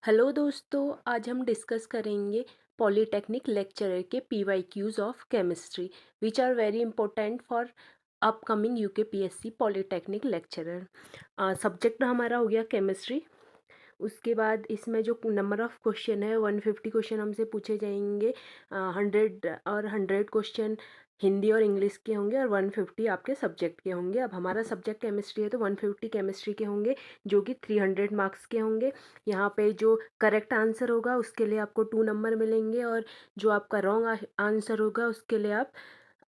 Hello दोस्तों, आज हम डिस्कस करेंगे पॉलीटेक्निक लेक्चरर के PYQs of chemistry which are very important for upcoming UKPSC polytechnic lecturer. Subject हमारा हो गया केमिस्ट्री। उसके बाद इसमें जो नंबर ऑफ़ क्वेश्चन है 150 क्वेश्चन हमसे पूछे जाएंगे। 100 क्वेश्चन हिंदी और इंग्लिश के होंगे और 150 आपके सब्जेक्ट के होंगे। अब हमारा सब्जेक्ट केमिस्ट्री है तो 150 केमिस्ट्री के होंगे जो कि 300 मार्क्स के होंगे। यहाँ पे जो करेक्ट आंसर होगा उसके लिए आपको 2 नंबर मिलेंगे और जो आपका रॉन्ग आंसर होगा उसके लिए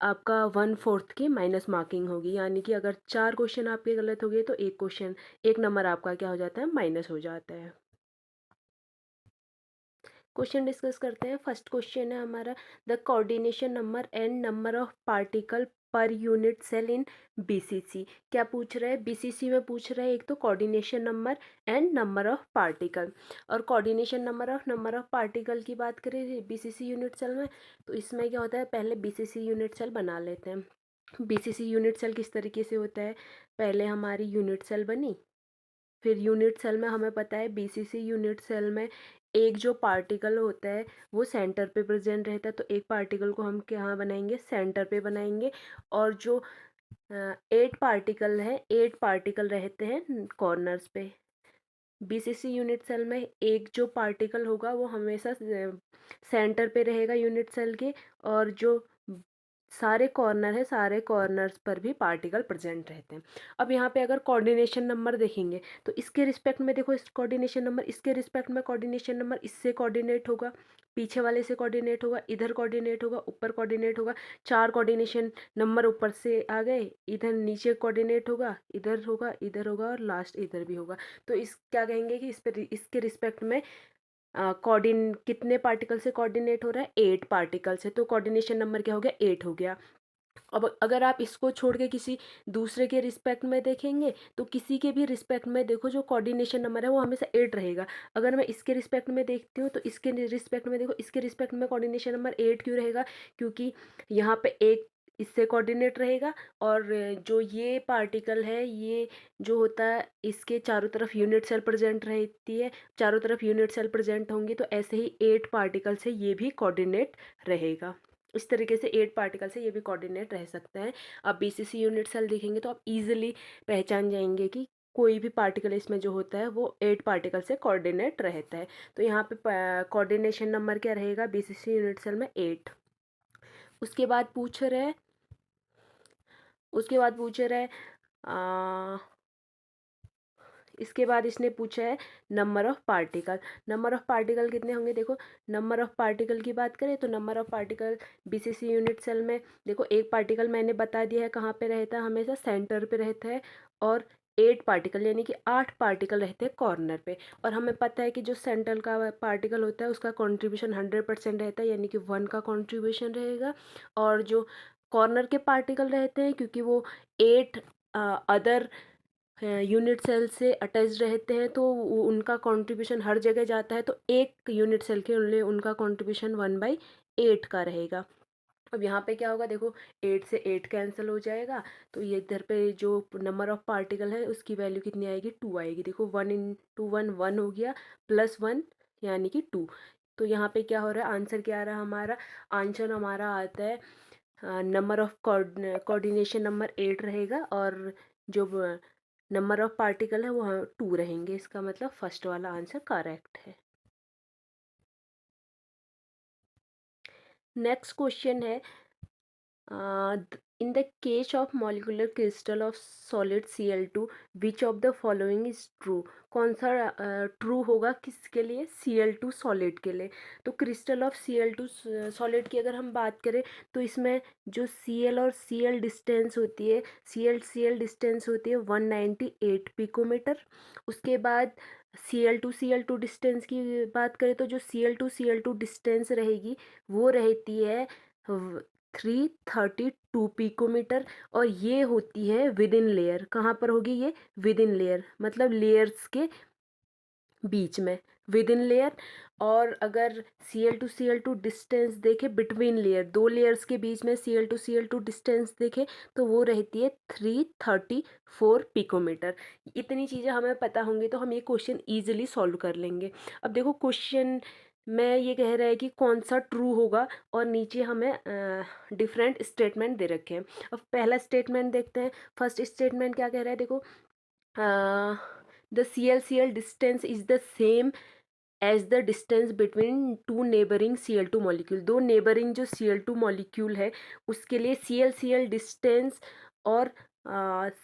आपका 1/4 की माइनस मार्किंग होगी। यानी कि अगर 4 क्वेश्चन आपके गलत हो गए तो एक नंबर आपका क्या हो जाता है, माइनस हो जाता है। क्वेश्चन डिस्कस करते हैं। फर्स्ट क्वेश्चन है हमारा, the coordination number and number of particle per unit cell in BCC. क्या पूछ रहे हैं? बीसीसी में पूछ रहे हैं एक तो coordination number and number of particle. और कोऑर्डिनेशन नंबर ऑफ पार्टिकल की बात करें बीसीसी यूनिट सेल में, तो इसमें क्या होता है, पहले बीसीसी यूनिट सेल बना लेते हैं। बीसीसी यूनिट सेल किस तरीके से होता है, पहले हमारी यूनिट सेल बनी, फिर यूनिट सेल में हमें पता है बीसीसी यूनिट सेल में एक जो पार्टिकल होता है वो सेंटर पे प्रेजेंट रहता है, तो एक पार्टिकल को हम कहाँ बनाएंगे, सेंटर पे बनाएंगे। और जो 8 पार्टिकल रहते हैं कॉर्नर्स पे। बीसीसी यूनिट सेल में एक जो पार्टिकल होगा वो हमेशा सेंटर पे रहेगा यूनिट सेल के, और जो सारे कॉर्नर है सारे कॉर्नर्स पर भी पार्टिकल प्रेजेंट रहते हैं। अब यहाँ पे अगर कोऑर्डिनेशन नंबर देखेंगे तो इसके रिस्पेक्ट में देखो, इस कोऑर्डिनेशन नंबर इसके रिस्पेक्ट में कोऑर्डिनेशन नंबर इससे कोऑर्डिनेट होगा, पीछे वाले से कोऑर्डिनेट होगा, इधर कोऑर्डिनेट होगा, ऊपर कोऑर्डिनेट होगा। 4 कोऑर्डिनेशन नंबर ऊपर से आ गए, इधर नीचे कोऑर्डिनेट होगा, इधर होगा और लास्ट इधर भी होगा। तो इस क्या कहेंगे कि इसके रिस्पेक्ट में कोऑर्डिन कितने पार्टिकल से कोऑर्डिनेट हो रहा है, 8 पार्टिकल से। तो कोऑर्डिनेशन नंबर क्या हो गया, 8 हो गया। अब अगर आप इसको छोड़ के किसी दूसरे के रिस्पेक्ट में देखेंगे तो किसी के भी रिस्पेक्ट में देखो जो कोऑर्डिनेशन नंबर है वो हमेशा 8 रहेगा। अगर मैं इसके रिस्पेक्ट में देखती हूँ तो इसके रिस्पेक्ट में देखो, इसके रिस्पेक्ट में कोऑर्डिनेशन नंबर 8 क्यों रहेगा, क्योंकि यहाँ पे एक इससे कोऑर्डिनेट रहेगा। और जो ये पार्टिकल है ये जो होता है इसके चारों तरफ यूनिट सेल प्रेजेंट रहती है, चारों तरफ यूनिट सेल प्रेजेंट होंगी, तो ऐसे ही 8 पार्टिकल से ये भी कोऑर्डिनेट रहेगा। इस तरीके से 8 पार्टिकल से ये भी कोऑर्डिनेट रह सकते हैं। आप बीसीसी यूनिट सेल देखेंगे तो आप इजीली पहचान जाएंगे कि कोई भी पार्टिकल इसमें जो होता है वो 8 पार्टिकल से कोऑर्डिनेट रहता है। तो यहाँ पे कोऑर्डिनेशन नंबर क्या रहेगा बीसीसी यूनिट सेल में, 8। उसके बाद पूछ रहे हैं उसके बाद पूछ रहे हैं इसके बाद इसने पूछा है number of particle. Number of particle कितने होंगे, देखो नंबर ऑफ़ पार्टिकल की बात करें तो number of particle BCC unit cell में देखो, एक पार्टिकल मैंने बता दिया है कहाँ पे रहता है, हमेशा सेंटर पे रहता है। और 8 पार्टिकल यानी कि 8 पार्टिकल रहते हैं कॉर्नर पे। और हमें पता है कि जो सेंट्रल का पार्टिकल होता है उसका कॉन्ट्रीब्यूशन 100% रहता है, यानी कि 1 का कॉन्ट्रीब्यूशन रहेगा। और जो कॉर्नर के पार्टिकल रहते हैं क्योंकि वो 8 अदर यूनिट सेल से अटैच रहते हैं तो उनका कंट्रीब्यूशन हर जगह जाता है, तो एक यूनिट सेल के लिए उनका कंट्रीब्यूशन 1/8 का रहेगा। अब यहाँ पे क्या होगा, देखो 8 से 8 कैंसिल हो जाएगा, तो ये इधर पे जो नंबर ऑफ पार्टिकल है उसकी वैल्यू कितनी आएगी, 2 आएगी। देखो 1 इंटू 1 1 हो गया, प्लस 1 यानी कि 2। तो यहाँ पे क्या हो रहा है, आंसर क्या आ रहा है हमारा, आंसर हमारा आता है नंबर ऑफ कोऑर्डिनेशन नंबर 8 रहेगा और जो नंबर ऑफ पार्टिकल है वो 2 रहेंगे। इसका मतलब फर्स्ट वाला आंसर करेक्ट है। नेक्स्ट क्वेश्चन है, in the case of molecular crystal of solid Cl2 which of the following is true। कौन सा ट्रू होगा किसके लिए, Cl2 सॉलिड के लिए। तो क्रिस्टल ऑफ Cl2 सॉलिड की अगर हम बात करें तो इसमें जो Cl और Cl डिस्टेंस होती है, Cl डिस्टेंस होती है 198 पिकोमीटर। उसके बाद Cl2 डिस्टेंस की बात करें तो जो Cl2 डिस्टेंस रहेगी वो रहती है 332 पिकोमीटर। और ये होती है विद इन लेयर, कहाँ पर होगी ये, विद इन लेयर मतलब लेयर्स के बीच में। विद इन लेयर, और अगर Cl2 डिस्टेंस देखे बिटवीन लेयर, दो लेयर्स के बीच में Cl2 डिस्टेंस देखे तो वो रहती है 334 पिकोमीटर। इतनी चीज़ें हमें पता होंगी तो हम ये क्वेश्चन ईजिली सॉल्व कर लेंगे। अब देखो क्वेश्चन में ये कह रहा है कि कौन सा ट्रू होगा, और नीचे हमें डिफरेंट स्टेटमेंट दे रखे हैं। अब पहला स्टेटमेंट देखते हैं। फर्स्ट स्टेटमेंट क्या कह रहा है, देखो, the CL distance is the same as the distance between two neighbouring Cl2 molecule. दो नेबरिंग जो Cl2 मॉलिक्यूल है उसके लिए CL डिस्टेंस और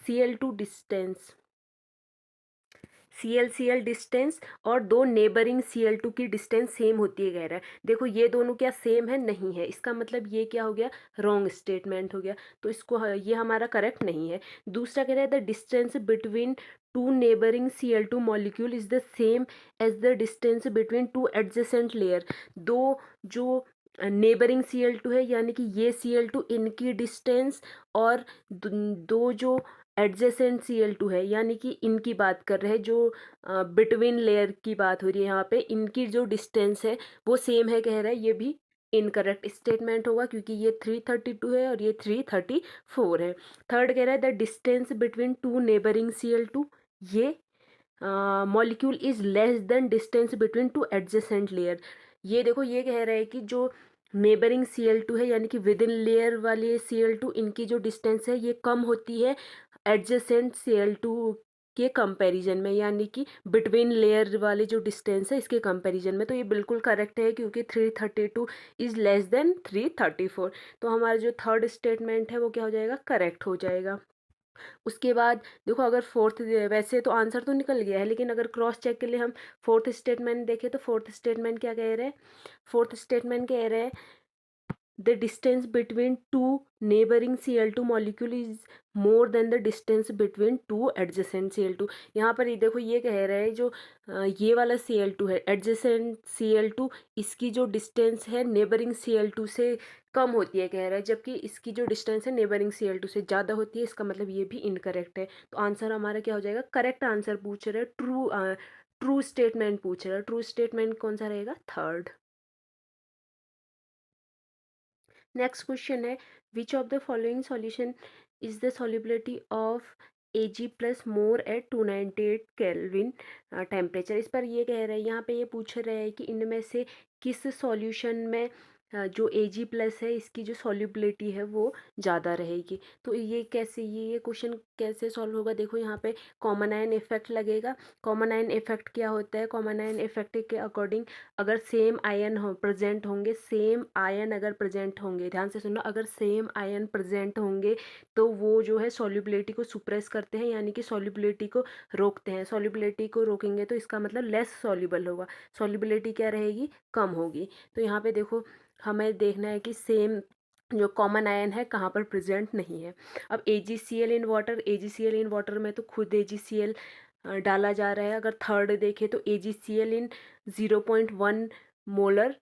Cl2 डिस्टेंस, Cl डिस्टेंस और दो नेबरिंग Cl2 की डिस्टेंस सेम होती है कह रहा है। देखो ये दोनों क्या सेम है, नहीं है, इसका मतलब ये क्या हो गया, रॉन्ग स्टेटमेंट हो गया, तो इसको ये हमारा करेक्ट नहीं है। दूसरा कह रहा है the distance between two neighbouring Cl2 molecule is the same as the distance between two adjacent layer. दो जो नेबरिंग Cl2 है यानी कि ये Cl2 इनकी डिस्टेंस, और दो जो एडजेसेंट Cl2 है यानी कि इनकी बात कर रहे हैं, जो बिटवीन लेयर की बात हो रही है यहाँ पे, इनकी जो डिस्टेंस है वो सेम है कह रहा है। ये भी इनकरेक्ट स्टेटमेंट होगा क्योंकि ये 332 है और ये 334 है। थर्ड कह रहा है the distance between two neighbouring Cl2, ये molecule is less than distance between two adjacent layer. ये देखो ये कह रहा है कि जो नेबरिंग Cl2 है यानी कि विद इन लेयर वाले Cl2, इनकी जो डिस्टेंस है ये कम होती है एडजेसेंट Cl2 के कंपैरिजन में, यानी कि बिटवीन लेयर वाले जो डिस्टेंस है इसके कंपैरिजन में। तो ये बिल्कुल करेक्ट है क्योंकि 332 इज लेस देन 334। तो हमारा जो थर्ड स्टेटमेंट है वो क्या हो जाएगा, करेक्ट हो जाएगा। उसके बाद देखो अगर फोर्थ, वैसे तो आंसर तो निकल गया है लेकिन अगर क्रॉस चेक के लिए हम फोर्थ स्टेटमेंट देखें तो फोर्थ स्टेटमेंट क्या कह रहे हैं, फोर्थ स्टेटमेंट कह रहे हैं the distance between two neighboring Cl2 molecule is more than the distance between two adjacent Cl2। यहाँ पर ये देखो ये कह रहा है जो ये वाला Cl2 है adjacent Cl2, इसकी जो डिस्टेंस है नेबरिंग Cl2 से कम होती है कह रहा है, जबकि इसकी जो डिस्टेंस है नेबरिंग Cl2 से ज़्यादा होती है। इसका मतलब ये भी इनकरेक्ट है। तो आंसर हमारा क्या हो जाएगा, करेक्ट आंसर पूछ रहे हैं, ट्रू स्टेटमेंट पूछ रहे हैं। ट्रू स्टेटमेंट कौन सा रहेगा, थर्ड। नेक्स्ट क्वेश्चन है which of the following solution is the solubility of Ag plus more at 298 kelvin temperature. इस पर ये कह रहे हैं, यहाँ पे ये पूछ रहे हैं कि इनमें से किस सॉल्यूशन में जो Ag प्लस है इसकी जो सॉल्युबिलिटी है वो ज़्यादा रहेगी। तो ये कैसे, ये क्वेश्चन कैसे सॉल्व होगा, देखो यहाँ पे कॉमन आयन इफेक्ट लगेगा। कॉमन आयन इफेक्ट क्या होता है, कॉमन आयन इफेक्ट के अकॉर्डिंग अगर सेम आयन हो प्रेजेंट होंगे, सेम आयन अगर प्रेजेंट होंगे, ध्यान से सुनना, अगर सेम आयन प्रेजेंट होंगे तो वो जो है सॉल्युबिलिटी को सुप्रेस करते हैं यानी कि सॉल्युबिलिटी को रोकते हैं। सॉल्युबिलिटी को रोकेंगे तो इसका मतलब लेस सॉल्युबल होगा, सॉल्युबिलिटी क्या रहेगी, कम होगी। तो यहाँ पे देखो हमें देखना है कि सेम जो कॉमन आयन है कहाँ पर प्रेजेंट नहीं है। अब AgCl in water, AgCl in water में तो खुद AgCl डाला जा रहा है। अगर थर्ड देखें तो AgCl इन 0.1 मोलर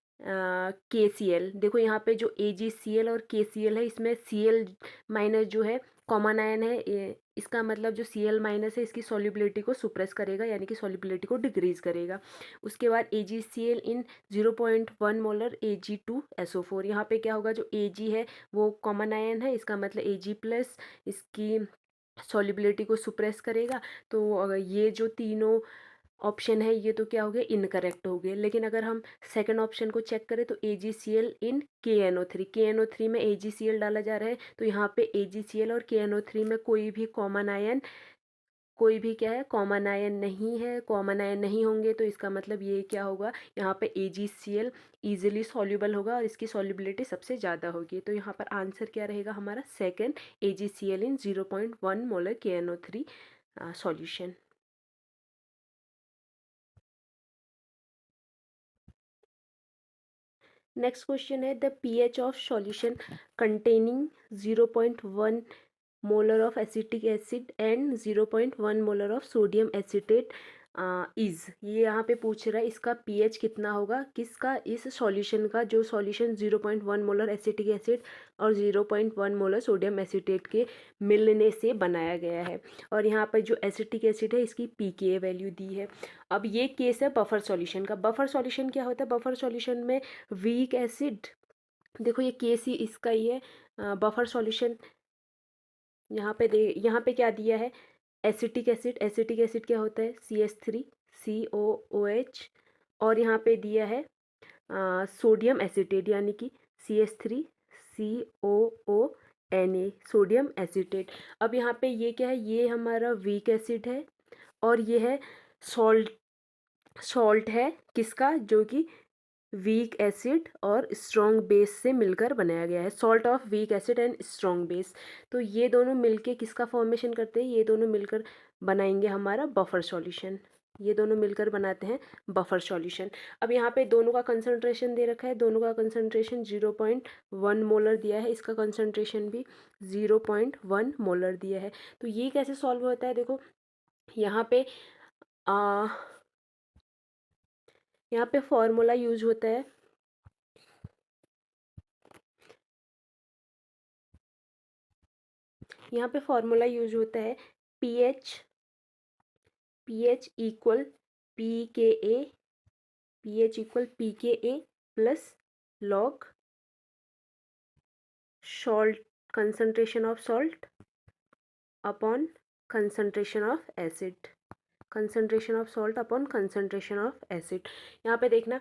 KCl। देखो यहाँ पे जो AgCl और KCl है इसमें Cl माइनस जो है कॉमन आयन है, इसका मतलब जो Cl माइनस है इसकी सॉल्युबिलिटी को सुप्रेस करेगा यानी कि सॉल्युबिलिटी को डिक्रीज करेगा। उसके बाद AgCl इन 0.1 मोलर Ag2SO4। यहाँ पे क्या होगा, जो Ag है वो कॉमन आयन है, इसका मतलब Ag प्लस इसकी सॉल्युबिलिटी को सुप्रेस करेगा। तो अगर ये जो तीनों ऑप्शन है ये तो क्या हो गए, इनकरेक्ट हो गए। लेकिन अगर हम सेकंड ऑप्शन को चेक करें तो AgCl इन KNO3, KNO3 में AgCl डाला जा रहा है, तो यहाँ पे AgCl और KNO3 में कोई भी कॉमन आयन, कोई भी क्या है, कॉमन आयन नहीं है। कॉमन आयन नहीं होंगे तो इसका मतलब ये क्या होगा, यहाँ पे AgCl ईजिली सॉल्युबल होगा और इसकी सॉल्युबिलिटी सबसे ज़्यादा होगी। तो यहाँ पर आंसर क्या रहेगा हमारा, second, AgCl in 0.1 molar KNO3 solution. Next question है the pH of solution containing 0.1 molar of acetic acid and 0.1 molar of sodium acetate is, ये यहाँ पे पूछ रहा है इसका पीएच कितना होगा, किसका, इस सॉल्यूशन का, जो सॉल्यूशन 0.1 मोलर एसिटिक एसिड और 0.1 मोलर सोडियम एसीटेट के मिलने से बनाया गया है। और यहाँ पर जो एसिटिक एसिड है इसकी पीके वैल्यू दी है। अब ये केस है बफर सॉल्यूशन का। बफर सॉल्यूशन क्या होता है? बफर सॉल्यूशन में वीक एसिड, देखो ये केस ही इसका ही है। बफर सॉल्यूशन यहाँ पे क्या दिया है? Acetic acid. एसिटिक एसिड क्या होता है? CH3 COOH। और यहाँ पे दिया है सोडियम एसीटेट यानी कि CH3 COONA, सोडियम एसीटेट। अब यहाँ पे ये क्या है? ये हमारा वीक एसिड है और ये है सॉल्ट। सॉल्ट है किसका? जो कि वीक एसिड और स्ट्रॉन्ग बेस से मिलकर बनाया गया है। Salt of weak acid and strong base. तो ये दोनों मिलके किसका फॉर्मेशन करते हैं? ये दोनों मिलकर बनाएंगे हमारा बफर सॉल्यूशन। ये दोनों मिलकर बनाते हैं बफर सॉल्यूशन। अब यहाँ पे दोनों का कंसंट्रेशन दे रखा है। दोनों का कंसंट्रेशन 0.1 मोलर दिया है। इसका कंसंट्रेशन भी 0.1 मोलर दिया है। तो ये कैसे सॉल्व होता है? देखो यहाँ पे आ, यहाँ पे फॉर्मूला यूज होता है। यहाँ पे फॉर्मूला यूज होता है pH equal PKA, pH equal PKA plus log salt, concentration of salt upon concentration of acid, concentration of salt upon concentration of acid. यहाँ पे देखना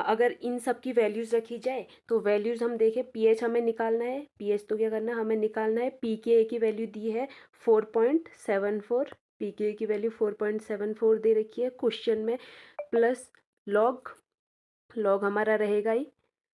अगर इन सब की वैल्यूज़ रखी जाए तो वैल्यूज़ हम देखें, पीएच हमें निकालना है। पीएच तो क्या करना है? हमें निकालना है। पीके की वैल्यू दी है 4.74, पीके की वैल्यू 4.74 दे रखी है क्वेश्चन में, प्लस लॉग, लॉग हमारा रहेगा ही।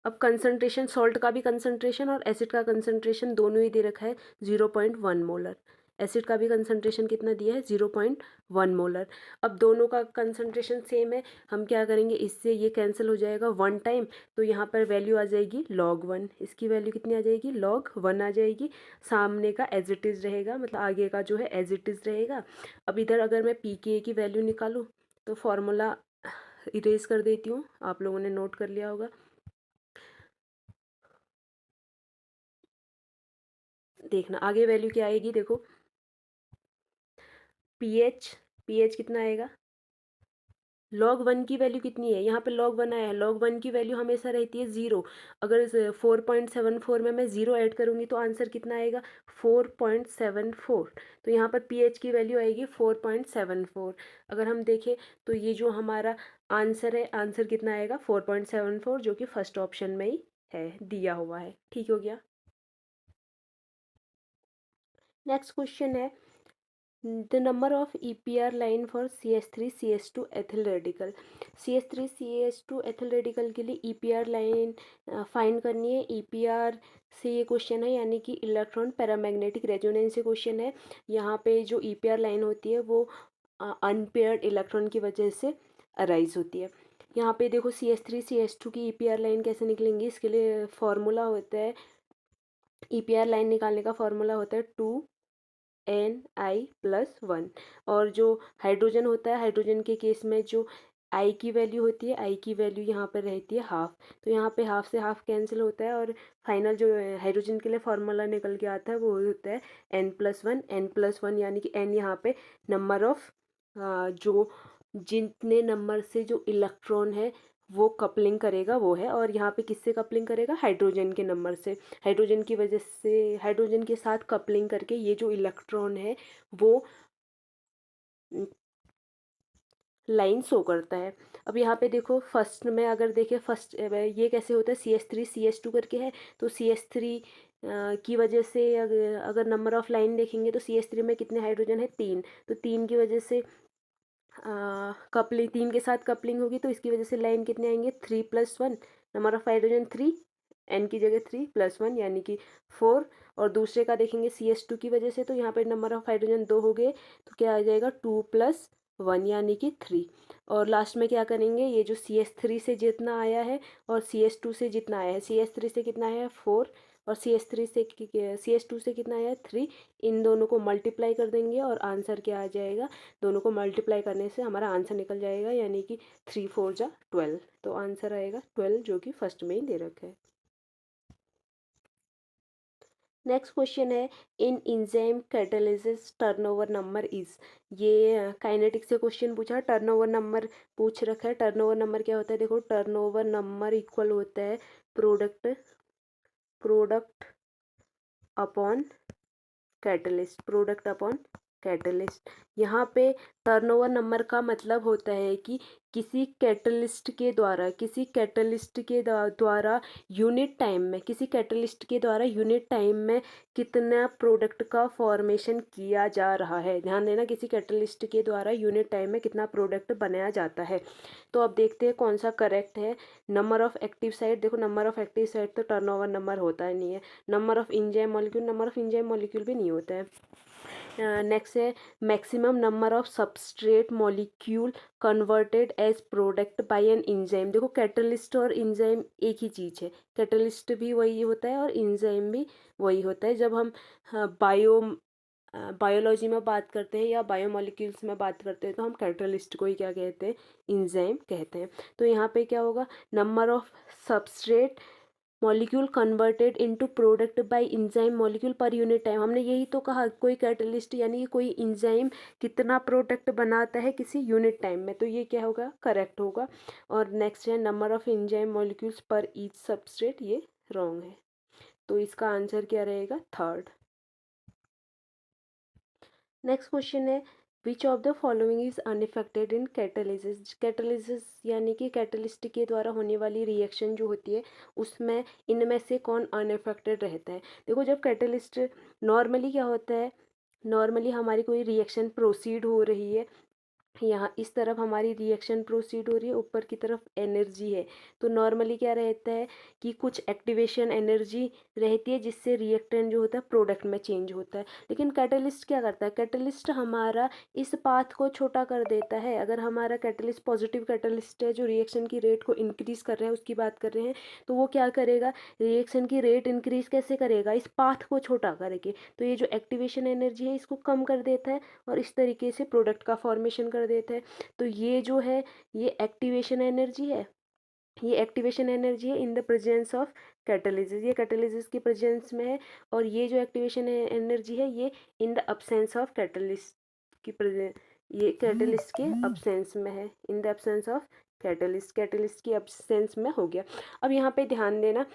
अब कंसंट्रेशन, सॉल्ट का भी कंसंट्रेशन और एसिड का कंसंट्रेशन दोनों ही दे रखा है 0.1 मोलर। एसिड का भी कंसंट्रेशन कितना दिया है? 0.1 मोलर। अब दोनों का कंसंट्रेशन सेम है, हम क्या करेंगे? इससे ये कैंसिल हो जाएगा 1 टाइम, तो यहाँ पर वैल्यू आ जाएगी log 1। इसकी वैल्यू कितनी आ जाएगी? log 1 आ जाएगी। सामने का एज इट इज़ रहेगा, मतलब आगे का जो है एज इट इज़ रहेगा। अब इधर अगर मैं pKa की वैल्यू निकालूँ तो फॉर्मूला इरेज कर देती हूँ, आप लोगों ने नोट कर लिया होगा। देखना आगे वैल्यू क्या आएगी। देखो पीएच कितना आएगा? log 1 की वैल्यू कितनी है? यहाँ पे log 1 आया है। log 1 की वैल्यू हमेशा रहती है 0। अगर 4.74 में मैं 0 ऐड करूँगी तो आंसर कितना आएगा? 4.74। तो यहाँ पर pH की वैल्यू आएगी 4.74। अगर हम देखें तो ये जो हमारा आंसर है, आंसर कितना आएगा? 4.74, जो कि फर्स्ट ऑप्शन में ही है, दिया हुआ है। ठीक हो गया। नेक्स्ट क्वेश्चन है the number of EPR line for CH3CH2 ethyl radical। CH3CH2 ethyl radical के लिए EPR लाइन फाइंड करनी है। EPR से ये क्वेश्चन है, यानी कि इलेक्ट्रॉन पैरामैग्नेटिक रेजोनेंस से क्वेश्चन है। यहाँ पे जो EPR लाइन होती है वो अनपेयर्ड इलेक्ट्रॉन की वजह से अराइज होती है। यहाँ पे देखो CH3CH2 की EPR लाइन कैसे निकलेंगी, इसके लिए फॉर्मूला होता है, EPR लाइन निकालने का फॉर्मूला होता है 2Ni+1। और जो हाइड्रोजन होता है, हाइड्रोजन के केस में जो आई की वैल्यू होती है, आई की वैल्यू यहाँ पर रहती है हाफ। तो यहाँ पे हाफ से हाफ कैंसिल होता है और फाइनल जो हाइड्रोजन के लिए फॉर्मूला निकल के आता है वो होता है N+1। N+1 यानी कि N यहाँ पे नंबर ऑफ जो जितने नंबर से जो इलेक्ट्रॉन है वो कपलिंग करेगा वो है, और यहाँ पे किससे कपलिंग करेगा? हाइड्रोजन के नंबर से। हाइड्रोजन की वजह से, हाइड्रोजन के साथ कपलिंग करके ये जो इलेक्ट्रॉन है वो लाइन शो करता है। अब यहाँ पे देखो फर्स्ट में अगर देखें, फर्स्ट ये कैसे होता है? CH3CH2 करके है, तो CH3 की वजह से अगर नंबर ऑफ लाइन देखेंगे तो CH3 में कितने हाइड्रोजन है? 3। तो 3 की वजह से कपलिंग, 3 के साथ कपलिंग होगी तो इसकी वजह से लाइन कितने आएंगे? 3+1, नंबर ऑफ हाइड्रोजन 3, एन की जगह 3+1 यानी कि 4। और दूसरे का देखेंगे CH2 की वजह से, तो यहाँ पर नंबर ऑफ हाइड्रोजन 2 हो गए, तो क्या आ जाएगा? 2+1 यानी कि 3। और लास्ट में क्या करेंगे? ये जो CH3 से जितना आया है और CH2 से जितना आया है, CH3 से कितना आया है? 4, और CS2 से कितना आया 3, इन दोनों को मल्टीप्लाई कर देंगे और आंसर क्या आ जाएगा, दोनों को मल्टीप्लाई करने से हमारा आंसर निकल जाएगा, यानी कि 3 4 जा 12, तो आंसर आएगा 12 जो कि फर्स्ट में ही दे रखा है। नेक्स्ट क्वेश्चन है in enzyme catalysis turnover number is, ये काइनेटिक्स से क्वेश्चन पूछा, टर्नओवर नंबर पूछ रखा है। टर्नओवर नंबर क्या होता है, देखो टर्नओवर नंबर इक्वल होता है product product upon catalyst, product upon catalyst. यहाँ पे टर्नओवर नंबर का मतलब होता है कि किसी कैटलिस्ट के द्वारा यूनिट टाइम में, किसी कैटलिस्ट के द्वारा यूनिट टाइम में कितना प्रोडक्ट का फॉर्मेशन किया जा रहा है। ध्यान देना, किसी कैटलिस्ट के द्वारा यूनिट टाइम में कितना प्रोडक्ट बनाया जाता है। तो अब देखते हैं कौन सा करेक्ट है। नंबर ऑफ एक्टिव साइट, देखो नंबर ऑफ एक्टिव साइट तो टर्नओवर नंबर होता ही नहीं है। नंबर ऑफ एंजाइम मॉलिक्यूल भी नहीं होता है। नेक्स्ट है maximum number of substrate molecule converted as product by an enzyme. देखो कैटलिस्ट और एंजाइम एक ही चीज़ है, कैटलिस्ट भी वही होता है और एंजाइम भी वही होता है। जब हम बायोलॉजी में बात करते हैं या बायोमोलिक्यूल्स में बात करते हैं तो हम कैटलिस्ट को ही क्या कहते हैं, एंजाइम कहते हैं। तो यहाँ पे क्या होगा, number of substrate molecule converted into product bye enzyme molecule per unit time. हमने यही तो कहा, कोई कैटलिस्ट यानी कि कोई एंजाइम कितना प्रोडक्ट बनाता है किसी यूनिट टाइम में, तो ये क्या होगा, करेक्ट होगा। और नेक्स्ट है नंबर ऑफ एंजाइम मॉलिक्यूल्स पर ईच सबस्ट्रेट, ये रॉन्ग है, तो इसका आंसर क्या रहेगा, थर्ड। नेक्स्ट क्वेश्चन है which of the following is unaffected in catalysis. Catalysis यानी कि कैटलिस्ट के द्वारा होने वाली रिएक्शन जो होती है उसमें इनमें से कौन अनइफेक्टेड रहता है। देखो जब कैटलिस्ट, नॉर्मली क्या होता है, नॉर्मली हमारी कोई रिएक्शन प्रोसीड हो रही है, यहाँ इस तरफ हमारी रिएक्शन प्रोसीड हो रही है, ऊपर की तरफ एनर्जी है, तो नॉर्मली क्या रहता है कि कुछ एक्टिवेशन एनर्जी रहती है जिससे रिएक्टेंट जो होता है प्रोडक्ट में चेंज होता है। लेकिन कैटलिस्ट क्या करता है, कैटलिस्ट हमारा इस पाथ को छोटा कर देता है। अगर हमारा कैटलिस्ट पॉजिटिव कैटलिस्ट है जो रिएक्शन की रेट को इंक्रीज कर रहा है, उसकी बात कर रहे हैं, तो वो क्या करेगा, रिएक्शन की रेट इंक्रीज कैसे करेगा, इस पाथ को छोटा करके। तो ये जो एक्टिवेशन एनर्जी है इसको कम कर देता है और इस तरीके से प्रोडक्ट का फॉर्मेशन कर देता है। तो ये जो है ये एक्टिवेशन एनर्जी है, ये एक्टिवेशन एनर्जी है in the presence of catalysis, ये कैटालिसिस की प्रेजेंस में है। और ये जो एक्टिवेशन एनर्जी है ये in the absence of catalyst की प्रेजेंस, ये कैटालिस्ट के अब्सेंस में है, in the absence of catalyst, catalyst की अब्सेंस में हो गया। अब यहाँ पे ध्यान देना,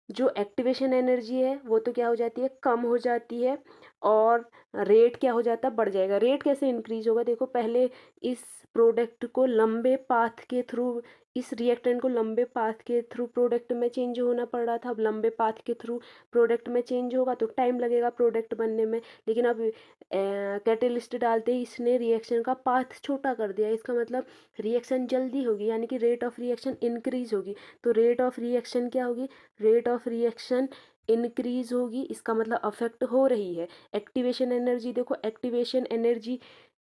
जो एक्टिवेशन एनर्जी है वो तो क्या हो जाती है, कम हो जाती है, और रेट क्या हो जाता है, बढ़ जाएगा। रेट कैसे इंक्रीज होगा, देखो पहले इस प्रोडक्ट को लंबे पाथ के थ्रू, इस रिएक्टेंट को लंबे पाथ के थ्रू प्रोडक्ट में चेंज होना पड़ रहा था, अब लंबे पाथ के थ्रू प्रोडक्ट में चेंज होगा तो टाइम लगेगा प्रोडक्ट बनने में। लेकिन अब कैटेलिस्ट डालते ही इसने रिएक्शन का पाथ छोटा कर दिया, इसका मतलब रिएक्शन जल्दी होगी, यानी कि रेट ऑफ रिएक्शन इंक्रीज होगी। तो रेट ऑफ रिएक्शन क्या होगी, रेट ऑफ रिएक्शन इंक्रीज होगी, इसका मतलब अफेक्ट हो रही है। एक्टिवेशन एनर्जी, देखो एक्टिवेशन एनर्जी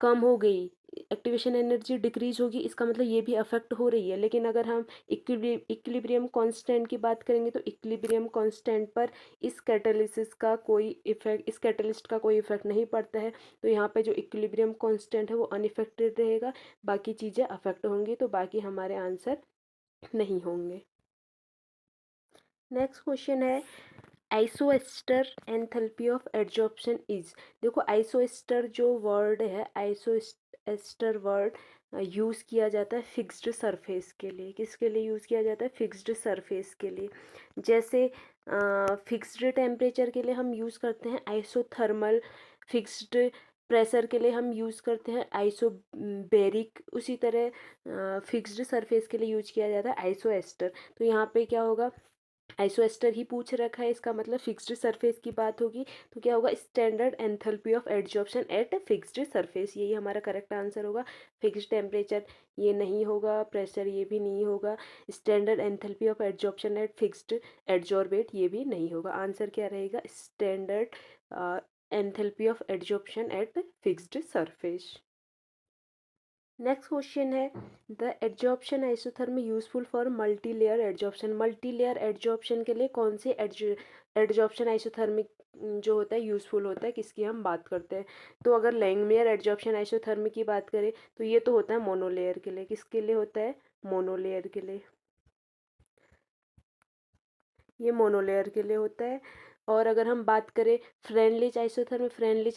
कम हो गई, एक्टिवेशन एनर्जी डिक्रीज होगी, इसका मतलब ये भी अफेक्ट हो रही है। लेकिन अगर हम इक्विलिब्रियम कांस्टेंट की बात करेंगे तो इक्विलिब्रियम कांस्टेंट पर इस कैटालिसिस का कोई इफेक्ट, इस कैटालिस्ट का कोई इफेक्ट नहीं पड़ता है। तो यहाँ पे जो इक्विलिब्रियम कांस्टेंट है वो अनइफेक्टेड रहेगा, बाकी चीज़ें अफेक्ट होंगी, तो बाकी हमारे आंसर नहीं होंगे। नेक्स्ट क्वेश्चन है आइसोएस्टर एंथैल्पी ऑफ एडजॉर्प्शन इज। देखो आइसोएस्टर जो वर्ड है, आइसोएस्टर वर्ड यूज़ किया जाता है फिक्स्ड सरफेस के लिए। किसके लिए यूज़ किया जाता है, फिक्स्ड सरफेस के लिए। जैसे फिक्स्ड टेम्परेचर के लिए हम यूज़ करते हैं आइसोथर्मल, फिक्स्ड प्रेशर के लिए हम यूज़ करते हैं आइसोबेरिक, उसी तरह फिक्स्ड सरफेस के लिए यूज किया जाता है आइसोएस्टर। तो यहाँ पे क्या होगा, आइसोएस्टर ही पूछ रखा है, इसका मतलब फिक्स्ड सरफेस की बात होगी, तो क्या होगा, standard enthalpy of adsorption at fixed surface, यही हमारा करेक्ट आंसर होगा। फिक्स्ड टेम्परेचर ये नहीं होगा, प्रेशर ये भी नहीं होगा, standard enthalpy of adsorption at fixed adsorbate ये भी नहीं होगा। आंसर क्या रहेगा, standard enthalpy of adsorption at fixed surface. Next question है the adsorption isotherm useful for multi layer adsorption. Multi layer adsorption के लिए कौन से एडजॉर्प्शन आइसोथर्मिक जो होता है यूज़फुल होता है, किसकी हम बात करते हैं। तो अगर लैंगमियर एडजॉर्प्शन आइसोथर्मिक की बात करें तो ये तो होता है मोनोलेयर के लिए। किसके लिए होता है? मोनोलेयर के लिए। ये मोनोलेयर के लिए होता है। और अगर हम बात करें फ्रेंडलिच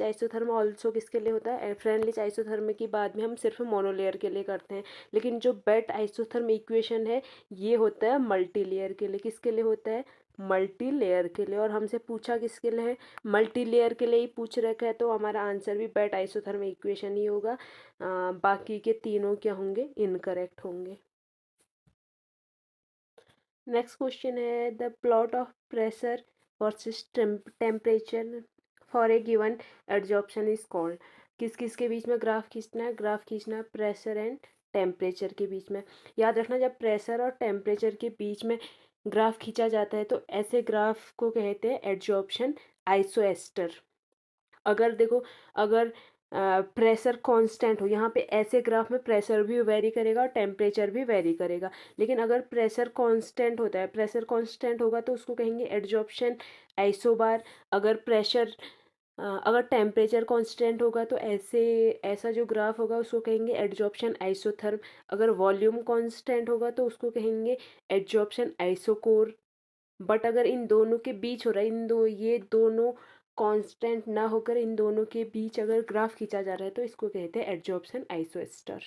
आइसोथर्म ऑल्सो किसके लिए होता है? फ्रेंडलिच आइसोथर्म की बाद में हम सिर्फ मोनोलेयर के लिए करते हैं। लेकिन जो बेट आइसोथर्म इक्वेशन है ये होता है मल्टी लेयर के लिए। किसके लिए होता है? मल्टी लेयर के लिए। और हमसे पूछा किसके लिए है? मल्टी लेयर के लिए ही पूछ रखा है, तो हमारा आंसर भी बेट आइसोथर्म इक्वेशन ही होगा। बाकी के तीनों क्या होंगे? इनकरेक्ट होंगे। नेक्स्ट क्वेश्चन है the plot of pressure versus temperature for a given adsorption is called. किस किस के बीच में ग्राफ खींचना है? ग्राफ खींचना है प्रेशर एंड टेम्परेचर के बीच में। याद रखना, जब प्रेशर और टेम्परेचर के बीच में ग्राफ खींचा जाता है तो ऐसे ग्राफ को कहते हैं एडजॉर्प्शन आइसोएस्टर। अगर देखो, अगर प्रेशर कांस्टेंट हो, यहाँ पे ऐसे ग्राफ में प्रेशर भी वेरी करेगा और टेम्परेचर भी वेरी करेगा। लेकिन अगर प्रेशर कांस्टेंट होता है, प्रेशर कांस्टेंट होगा तो उसको कहेंगे एडजॉर्प्शन आइसोबार। अगर टेम्परेचर कांस्टेंट होगा तो ऐसा जो ग्राफ होगा उसको कहेंगे एडजॉर्प्शन आइसोथर्म। अगर वॉल्यूम कांस्टेंट होगा तो उसको कहेंगे एडजॉर्प्शन आइसोकोर। बट अगर इन दोनों के बीच हो रहा है, ये दोनों कांस्टेंट ना होकर इन दोनों के बीच अगर ग्राफ खींचा जा रहा है तो इसको कहते हैं एडजॉर्प्शन आइसोस्टर।